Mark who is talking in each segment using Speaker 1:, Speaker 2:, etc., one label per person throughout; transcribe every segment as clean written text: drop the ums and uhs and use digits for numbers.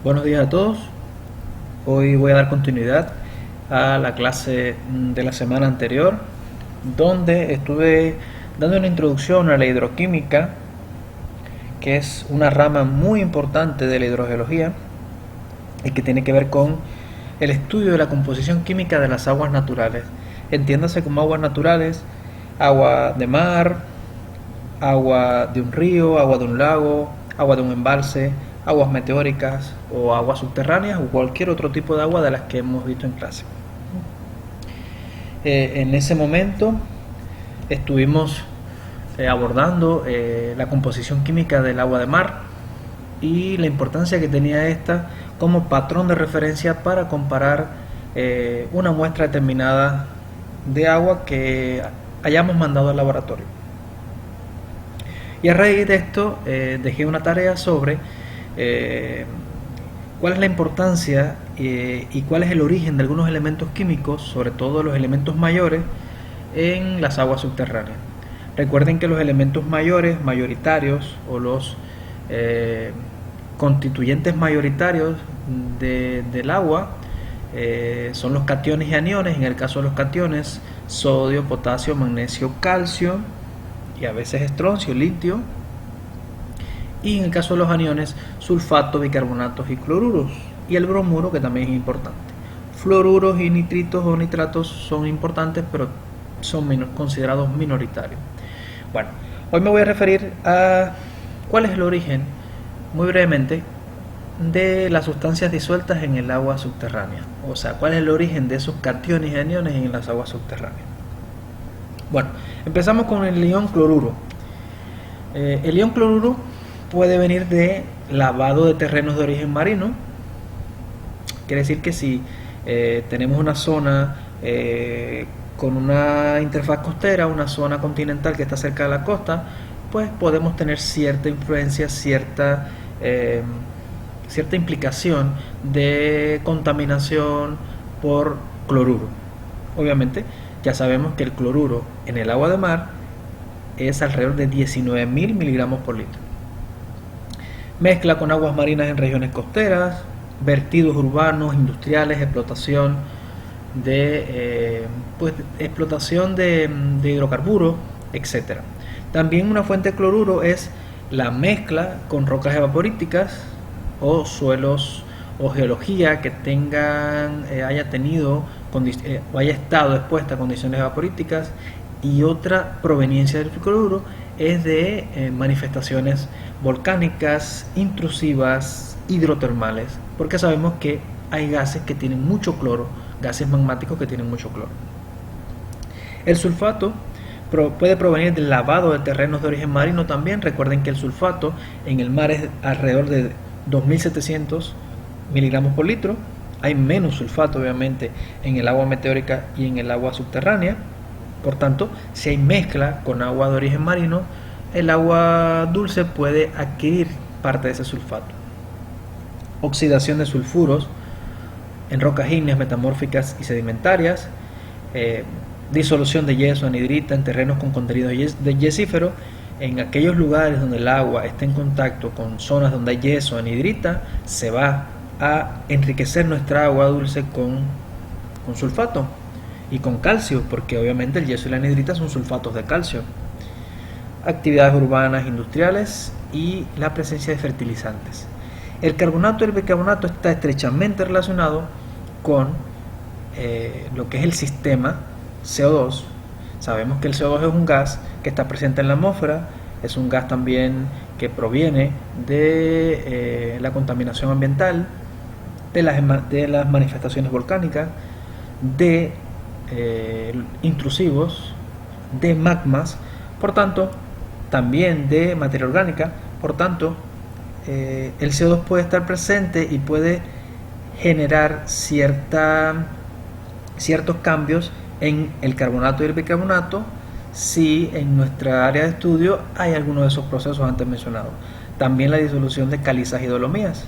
Speaker 1: Buenos días a todos. Hoy voy a dar continuidad a la clase de la semana anterior, donde estuve dando una introducción a la hidroquímica, que es una rama muy importante de la hidrogeología y que tiene que ver con el estudio de la composición química de las aguas naturales. Entiéndase como aguas naturales, agua de mar, agua de un río, agua de un lago, agua de un embalse, aguas meteóricas o aguas subterráneas o cualquier otro tipo de agua de las que hemos visto en clase. En ese momento estuvimos abordando la composición química del agua de mar y la importancia que tenía esta como patrón de referencia para comparar una muestra determinada de agua que hayamos mandado al laboratorio. Y a raíz de esto dejé una tarea sobre cuál es la importancia y cuál es el origen de algunos elementos químicos, sobre todo los elementos mayores, en las aguas subterráneas. Recuerden que los elementos mayores, mayoritarios, o los constituyentes mayoritarios del agua son los cationes y aniones. En el caso de los cationes, sodio, potasio, magnesio, calcio y a veces estroncio, litio. Y en el caso de los aniones, sulfato, bicarbonatos y cloruros. Y el bromuro, que también es importante. Fluoruros y nitritos o nitratos son importantes, pero son considerados minoritarios. Bueno, hoy me voy a referir a cuál es el origen, muy brevemente, de las sustancias disueltas en el agua subterránea. O sea, cuál es el origen de esos cationes y aniones en las aguas subterráneas. Bueno, empezamos con el ion cloruro. El ion cloruro puede venir de lavado de terrenos de origen marino. Quiere decir que si tenemos una zona con una interfaz costera, una zona continental que está cerca de la costa, pues podemos tener cierta influencia, cierta implicación de contaminación por cloruro. Obviamente, ya sabemos que el cloruro en el agua de mar es alrededor de 19.000 miligramos por litro. Mezcla con aguas marinas en regiones costeras, vertidos urbanos, industriales, explotación de hidrocarburos, etc. También una fuente de cloruro es la mezcla con rocas evaporíticas o suelos o geología que haya tenido o haya estado expuesta a condiciones evaporíticas. Y otra proveniencia del cloruro es de manifestaciones volcánicas, intrusivas, hidrotermales, porque sabemos que hay gases que tienen mucho cloro, gases magmáticos que tienen mucho cloro. El sulfato puede provenir del lavado de terrenos de origen marino también. Recuerden que el sulfato en el mar es alrededor de 2.700 miligramos por litro. Hay menos sulfato obviamente en el agua meteórica y en el agua subterránea. Por tanto, si hay mezcla con agua de origen marino, el agua dulce puede adquirir parte de ese sulfato. Oxidación de sulfuros en rocas ígneas metamórficas y sedimentarias, disolución de yeso, anhidrita en terrenos con contenido de yesífero. En aquellos lugares donde el agua está en contacto con zonas donde hay yeso, anhidrita, se va a enriquecer nuestra agua dulce con sulfato y con calcio, porque obviamente el yeso y la anhidrita son sulfatos de calcio. Actividades urbanas, industriales y la presencia de fertilizantes. El carbonato y el bicarbonato está estrechamente relacionado con lo que es el sistema CO2. Sabemos que el CO2 es un gas que está presente en la atmósfera, es un gas también que proviene de la contaminación ambiental, de las manifestaciones volcánicas, de intrusivos, de magmas, por tanto, también de materia orgánica. Por tanto, el CO2 puede estar presente y puede generar ciertos cambios en el carbonato y el bicarbonato si en nuestra área de estudio hay alguno de esos procesos antes mencionados. También la disolución de calizas y dolomías.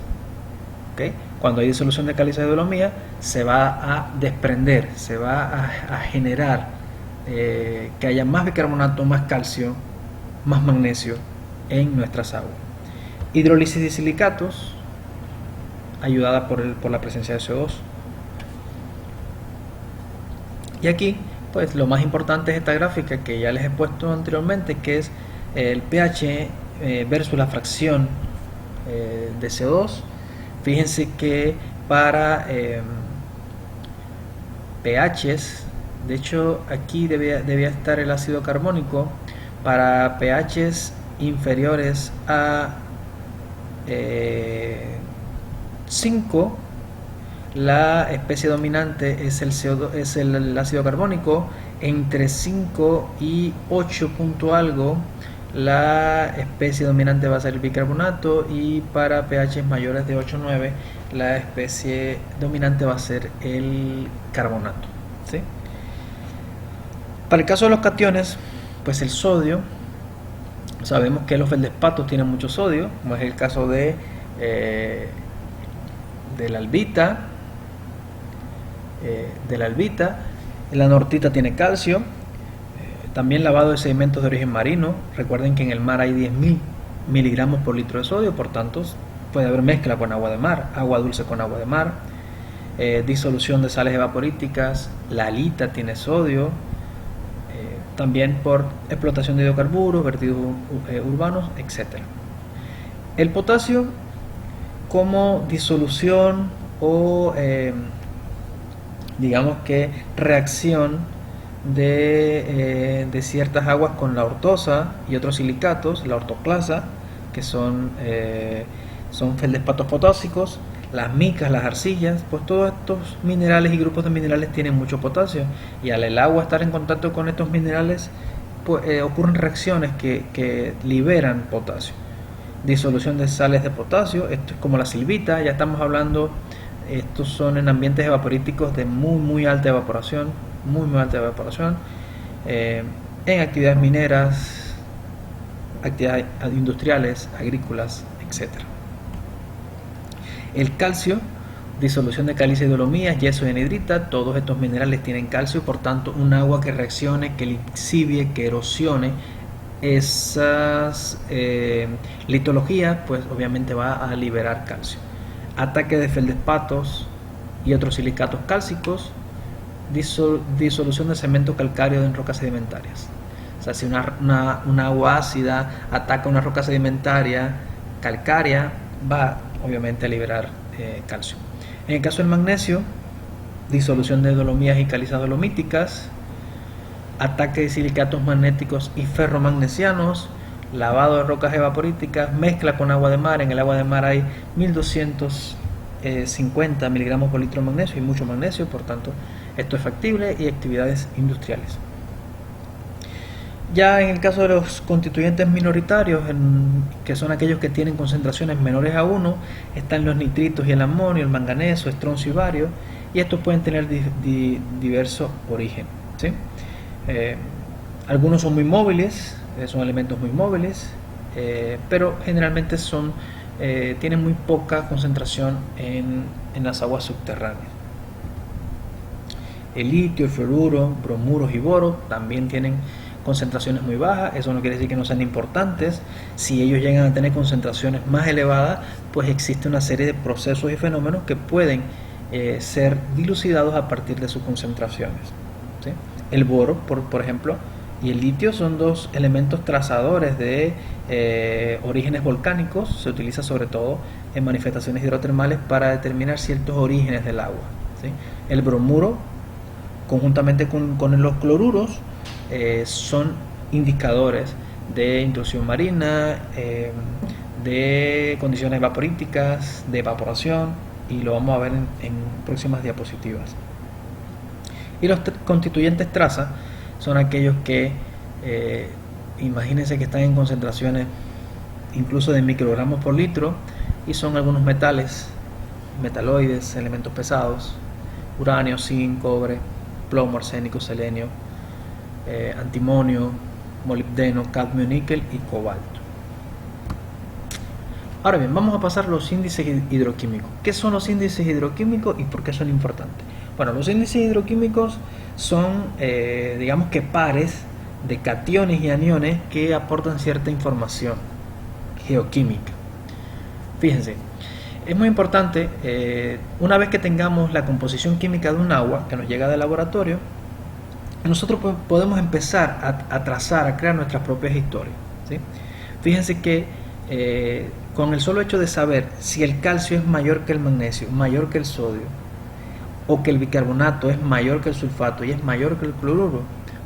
Speaker 1: ¿Okay? Cuando hay disolución de calizas y dolomías, se va a desprender, se va a generar que haya más bicarbonato, más calcio, más magnesio en nuestras aguas. Hidrólisis de silicatos, ayudada por la presencia de CO2. Y aquí, pues lo más importante es esta gráfica que ya les he puesto anteriormente, que es el pH versus la fracción de CO2. Fíjense que para pHs, de hecho aquí debía estar el ácido carbónico, para pHs inferiores a 5, la especie dominante es el CO2, es el ácido carbónico. Entre 5 y 8 punto algo, la especie dominante va a ser el bicarbonato, y para pH mayores de 8 o 9 la especie dominante va a ser el carbonato, ¿sí? Para el caso de los cationes, pues el sodio, sabemos que los feldespatos tienen mucho sodio, como es el caso de la albita, la nortita tiene calcio. También lavado de sedimentos de origen marino. Recuerden que en el mar hay 10.000 miligramos por litro de sodio, por tanto puede haber mezcla con agua de mar, agua dulce con agua de mar. Disolución de sales evaporíticas. La halita tiene sodio. También por explotación de hidrocarburos, vertidos urbanos, etc. El potasio, como disolución o digamos que reacción de ciertas aguas con la ortosa y otros silicatos, la ortoclasa, que son feldespatos potásicos, las micas, las arcillas, pues todos estos minerales y grupos de minerales tienen mucho potasio, y al el agua estar en contacto con estos minerales, pues, ocurren reacciones que liberan potasio. Disolución de sales de potasio, esto es como la silvita, ya estamos hablando, estos son en ambientes evaporíticos de muy alta evaporación, muy alta evaporación, en actividades mineras, actividades industriales, agrícolas, etc. El calcio, disolución de caliza y dolomías, yeso y anhidrita, todos estos minerales tienen calcio, por tanto un agua que reaccione, que lixivie, que erosione esas litologías, pues obviamente va a liberar calcio. Ataque de feldespatos y otros silicatos cálcicos, disolución de cemento calcáreo en rocas sedimentarias. O sea, si una agua ácida ataca una roca sedimentaria calcárea, va obviamente a liberar calcio. En el caso del magnesio, disolución de dolomías y calizas dolomíticas, ataque de silicatos magnéticos y ferromagnesianos, lavado de rocas evaporíticas, mezcla con agua de mar. En el agua de mar hay 1250 miligramos por litro de magnesio y mucho magnesio, por tanto esto es factible, y actividades industriales. Ya en el caso de los constituyentes minoritarios, que son aquellos que tienen concentraciones menores a 1, están los nitritos y el amonio, el manganeso, estroncio y bario, y estos pueden tener diversos orígenes, ¿sí? Algunos son muy móviles, son elementos muy móviles, pero generalmente tienen muy poca concentración en las aguas subterráneas. El litio, el fluoruro, bromuros y boro también tienen concentraciones muy bajas. Eso no quiere decir que no sean importantes. Si ellos llegan a tener concentraciones más elevadas, pues existe una serie de procesos y fenómenos que pueden ser dilucidados a partir de sus concentraciones, ¿sí? El boro, por ejemplo, y el litio son dos elementos trazadores de orígenes volcánicos. Se utiliza sobre todo en manifestaciones hidrotermales para determinar ciertos orígenes del agua, ¿sí? El bromuro, conjuntamente con los cloruros, son indicadores de intrusión marina, de condiciones vaporíticas, de evaporación, y lo vamos a ver en próximas diapositivas. Y los constituyentes traza son aquellos que imagínense que están en concentraciones incluso de microgramos por litro, y son algunos metales, metaloides, elementos pesados: uranio, zinc, cobre, plomo, arsénico, selenio, antimonio, molibdeno, cadmio, níquel y cobalto. Ahora bien, vamos a pasar a los índices hidroquímicos. ¿Qué son los índices hidroquímicos y por qué son importantes? Bueno, los índices hidroquímicos son, digamos que pares de cationes y aniones que aportan cierta información geoquímica. Fíjense, Es muy importante, una vez que tengamos la composición química de un agua que nos llega del laboratorio, nosotros podemos empezar a trazar, a crear nuestras propias historias, ¿sí? Fíjense que con el solo hecho de saber si el calcio es mayor que el magnesio, mayor que el sodio, o que el bicarbonato es mayor que el sulfato y es mayor que el cloruro,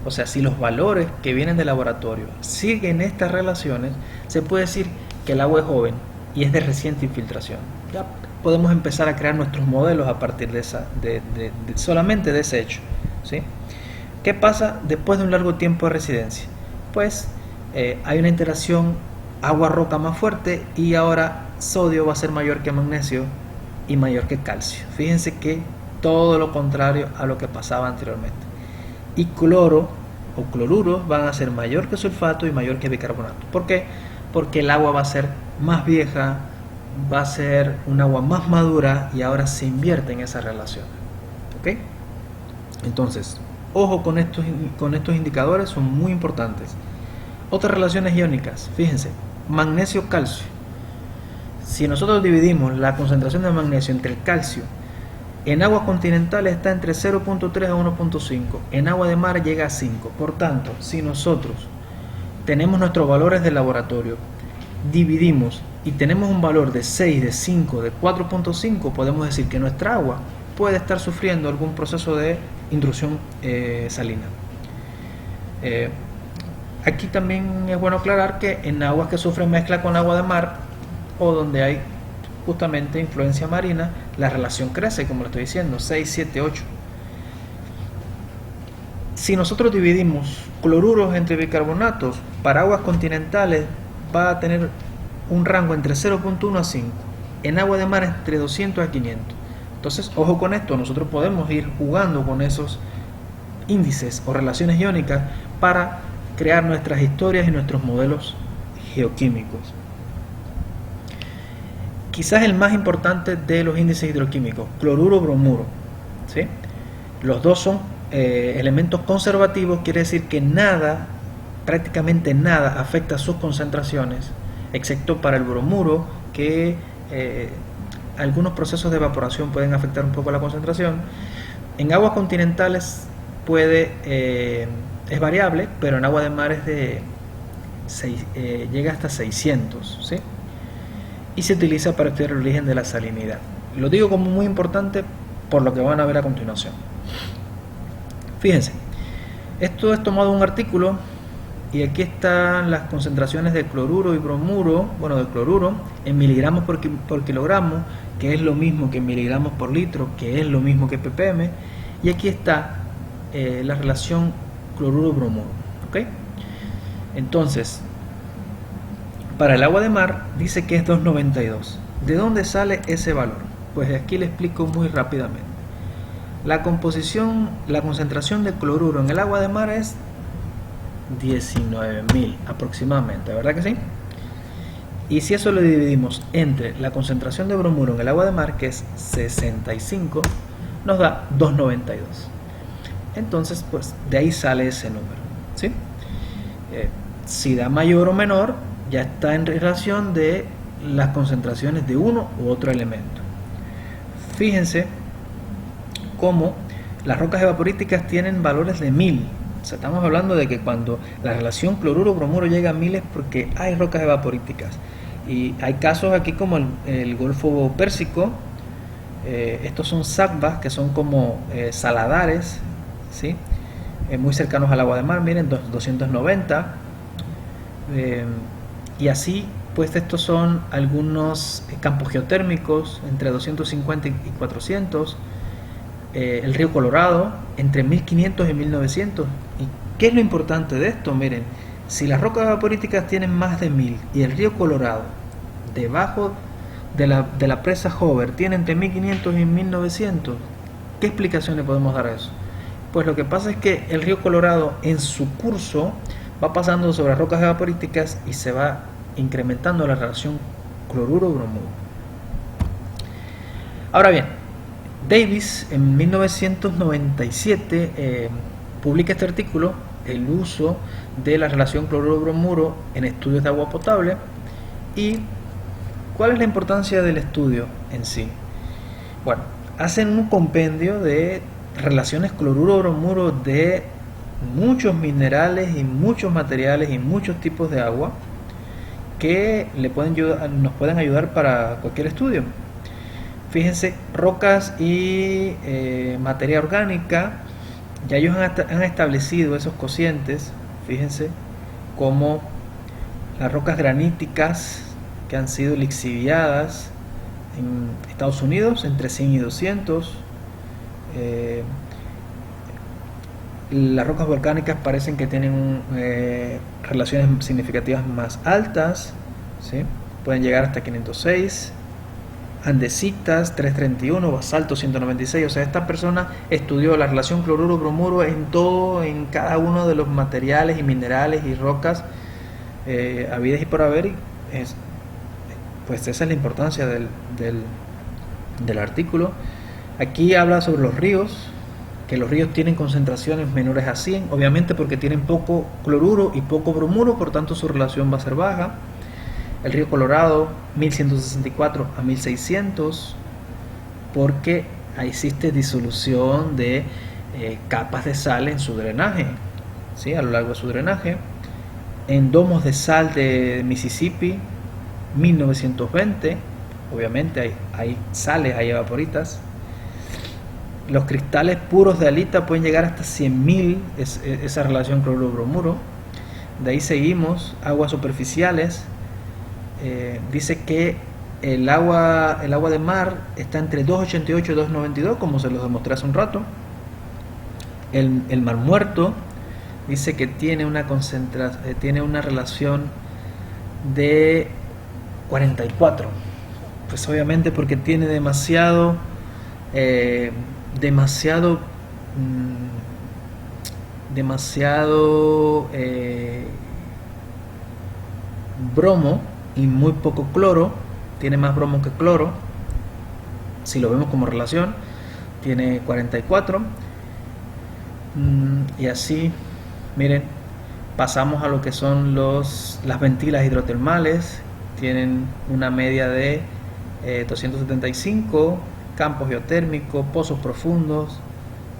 Speaker 1: o sea, si los valores que vienen del laboratorio siguen estas relaciones, se puede decir que el agua es joven y es de reciente infiltración. Ya podemos empezar a crear nuestros modelos a partir de solamente de ese hecho, ¿sí? ¿Qué pasa después de un largo tiempo de residencia? Pues hay una interacción agua-roca más fuerte y ahora sodio va a ser mayor que magnesio y mayor que calcio. Fíjense que todo lo contrario a lo que pasaba anteriormente. Y cloro o cloruros van a ser mayor que sulfato y mayor que bicarbonato. ¿Por qué? Porque el agua va a ser más vieja, va a ser un agua más madura y ahora se invierte en esa relación. ¿Ok? Entonces, ojo con estos indicadores, son muy importantes. Otras relaciones iónicas, fíjense, magnesio-calcio. Si nosotros dividimos la concentración de magnesio entre el calcio, en aguas continentales está entre 0.3 a 1.5, en agua de mar llega a 5. Por tanto, si nosotros tenemos nuestros valores de laboratorio, dividimos y tenemos un valor de 6, de 5, de 4.5, podemos decir que nuestra agua puede estar sufriendo algún proceso de intrusión salina. Aquí también es bueno aclarar que en aguas que sufren mezcla con agua de mar o donde hay justamente influencia marina, la relación crece, como lo estoy diciendo, 6, 7, 8. Si nosotros dividimos cloruros entre bicarbonatos, para aguas continentales va a tener un rango entre 0.1 a 5, en agua de mar entre 200 a 500. Entonces, ojo con esto, nosotros podemos ir jugando con esos índices o relaciones iónicas para crear nuestras historias y nuestros modelos geoquímicos. Quizás el más importante de los índices hidroquímicos, cloruro-bromuro, ¿sí? Los dos son elementos conservativos, quiere decir que nada, prácticamente nada, afecta sus concentraciones, excepto para el bromuro, que algunos procesos de evaporación pueden afectar un poco la concentración. En aguas continentales es variable, pero en agua de mar llega hasta 600, ¿sí? Y se utiliza para estudiar el origen de la salinidad. Lo digo como muy importante por lo que van a ver a continuación. Fíjense, esto es tomado de un artículo y aquí están las concentraciones de cloruro y bromuro, bueno, del cloruro en miligramos por kilogramo, que es lo mismo que en miligramos por litro, que es lo mismo que ppm, y aquí está la relación cloruro-bromuro, ¿ok? Entonces, para el agua de mar dice que es 2,92. ¿De dónde sale ese valor? Pues aquí le explico muy rápidamente. La concentración de cloruro en el agua de mar es 19.000 aproximadamente, ¿verdad que sí? Y si eso lo dividimos entre la concentración de bromuro en el agua de mar, que es 65, nos da 2,92. Entonces, pues de ahí sale ese número, ¿sí? Si da mayor o menor, ya está en relación de las concentraciones de uno u otro elemento. Fíjense cómo las rocas evaporíticas tienen valores de 1000. O sea, estamos hablando de que cuando la relación cloruro-bromuro llega a 1000 es porque hay rocas evaporíticas. Y hay casos aquí como el Golfo Pérsico. Estos son sakbas, que son como saladares, ¿sí? Muy cercanos al agua de mar. Miren, 290. Y así, pues estos son algunos campos geotérmicos entre 250 y 400. El río Colorado entre 1500 y 1900. ¿Y qué es lo importante de esto? Miren, si las rocas evaporíticas tienen más de 1000 y el río Colorado debajo de la presa Hoover tiene entre 1500 y 1900, ¿qué explicación le podemos dar a eso? Pues lo que pasa es que el río Colorado en su curso va pasando sobre rocas evaporíticas y se va incrementando la relación cloruro-bromuro. Ahora bien, Davis en 1997 publica este artículo, el uso de la relación cloruro-bromuro en estudios de agua potable, y ¿Cuál es la importancia del estudio en sí? Bueno, hacen un compendio de relaciones cloruro-bromuro de muchos minerales y muchos materiales y muchos tipos de agua que nos pueden ayudar para cualquier estudio. Fíjense, rocas y materia orgánica, ya ellos han establecido esos cocientes. Fíjense como las rocas graníticas que han sido lixiviadas en Estados Unidos entre 100 y 200. Las rocas volcánicas parecen que tienen relaciones significativas más altas, ¿sí? Pueden llegar hasta 506. Andesitas 331, basalto 196. O sea, esta persona estudió la relación cloruro-bromuro en cada uno de los materiales y minerales y rocas habidas y por haber. Pues esa es la importancia del artículo. Aquí habla sobre los ríos, que los ríos tienen concentraciones menores a 100, obviamente porque tienen poco cloruro y poco bromuro, por tanto su relación va a ser baja. El río Colorado 1164 a 1600, porque existe disolución de capas de sal en su drenaje, ¿sí? A lo largo de su drenaje. En domos de sal de Mississippi 1920, obviamente hay sales, hay evaporitas. Los cristales puros de halita pueden llegar hasta 100.000, esa relación cloruro-bromuro. De ahí seguimos, aguas superficiales. Dice que el agua de mar está entre 288 y 292, como se los demostré hace un rato. El mar muerto dice que tiene una relación de 44, pues obviamente porque tiene demasiado bromo y muy poco cloro. Tiene más bromo que cloro, si lo vemos como relación. Tiene 44. Y así, miren, pasamos a lo que son las ventilas hidrotermales. Tienen una media de 275, campos geotérmicos, pozos profundos.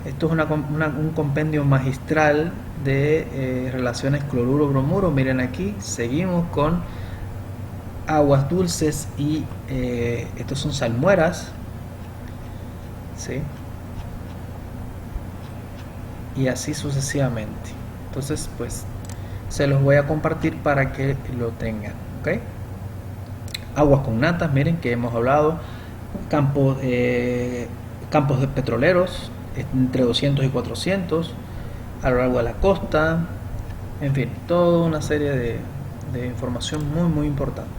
Speaker 1: Esto es un compendio magistral de relaciones cloruro-bromuro. Miren aquí, seguimos con aguas dulces y estos son salmueras, ¿sí? Y así sucesivamente. Entonces, pues se los voy a compartir para que lo tengan, ¿ok? Aguas con natas, miren que hemos hablado. Campos de petroleros entre 200 y 400 a lo largo de la costa. En fin, toda una serie de información muy importante.